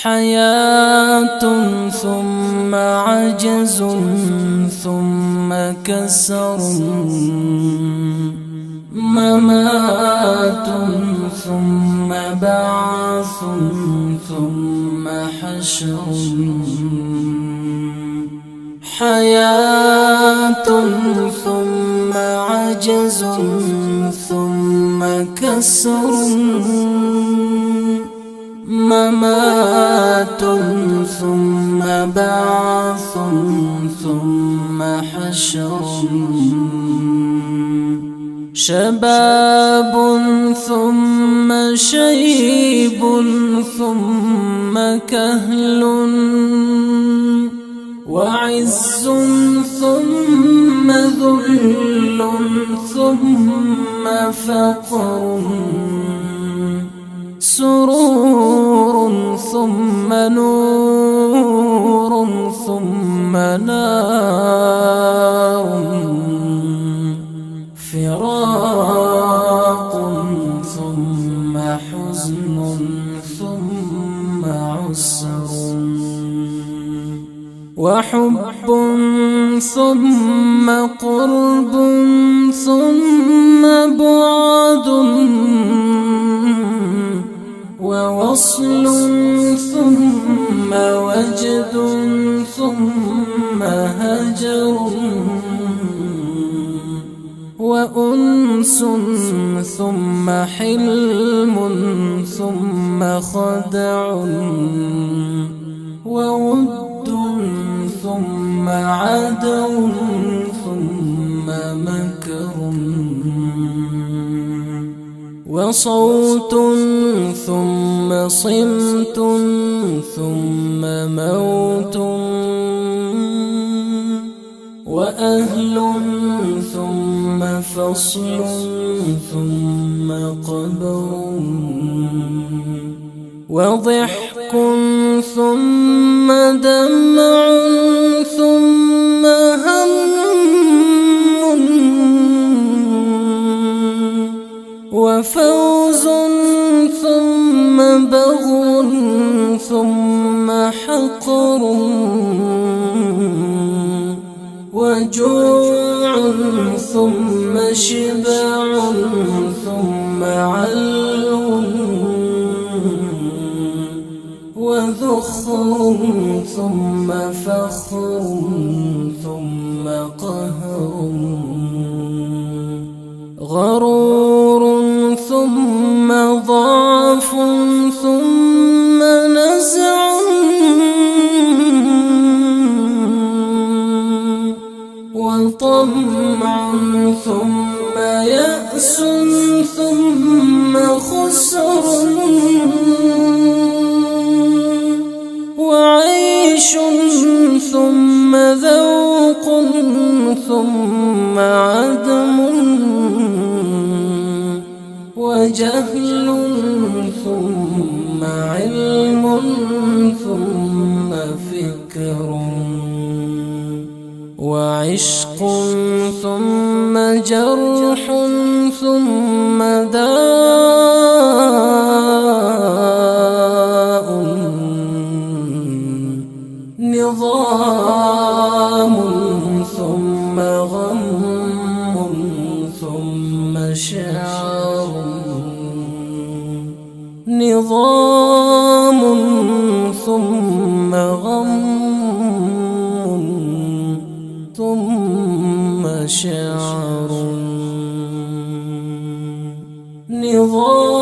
حياة ثم عجز ثم كسر، ممات ثم بعث ثم حشر. حياة ثم عجز ثم كسر، ممات ثم بعث ثم حشر. شباب ثم شيب ثم كهل، وعز ثم ذل ثم فقر. سرور ثم نور ثم نار. فراق ثم حزن ثم عسر. وحب ثم قرب ثم بعد، ووصل ثم وجد ثم هجر. وأنس ثم حلم ثم خدع، وود ثم عدو ثم مكر. وصوت ثم صمت ثم موت، وأهل ثم فصل ثم قبر. وضحك ثم دمع ثم هم، وفوز ثم بغو ثم حقر. وجوع ثم شبع ثم علو، وذخر ثم فخر ثم قهر. غرور ثم ضعف ثم نزع، وطمع ثم يأس ثم خسر. وعيش ثم ذوق ثم عدم، وجهل ثم علم ثم فكر. وعشق ثم جرح ثم داء. نظام ثم غم ثم شعر. نظام ثم غم ثم شعر. نظام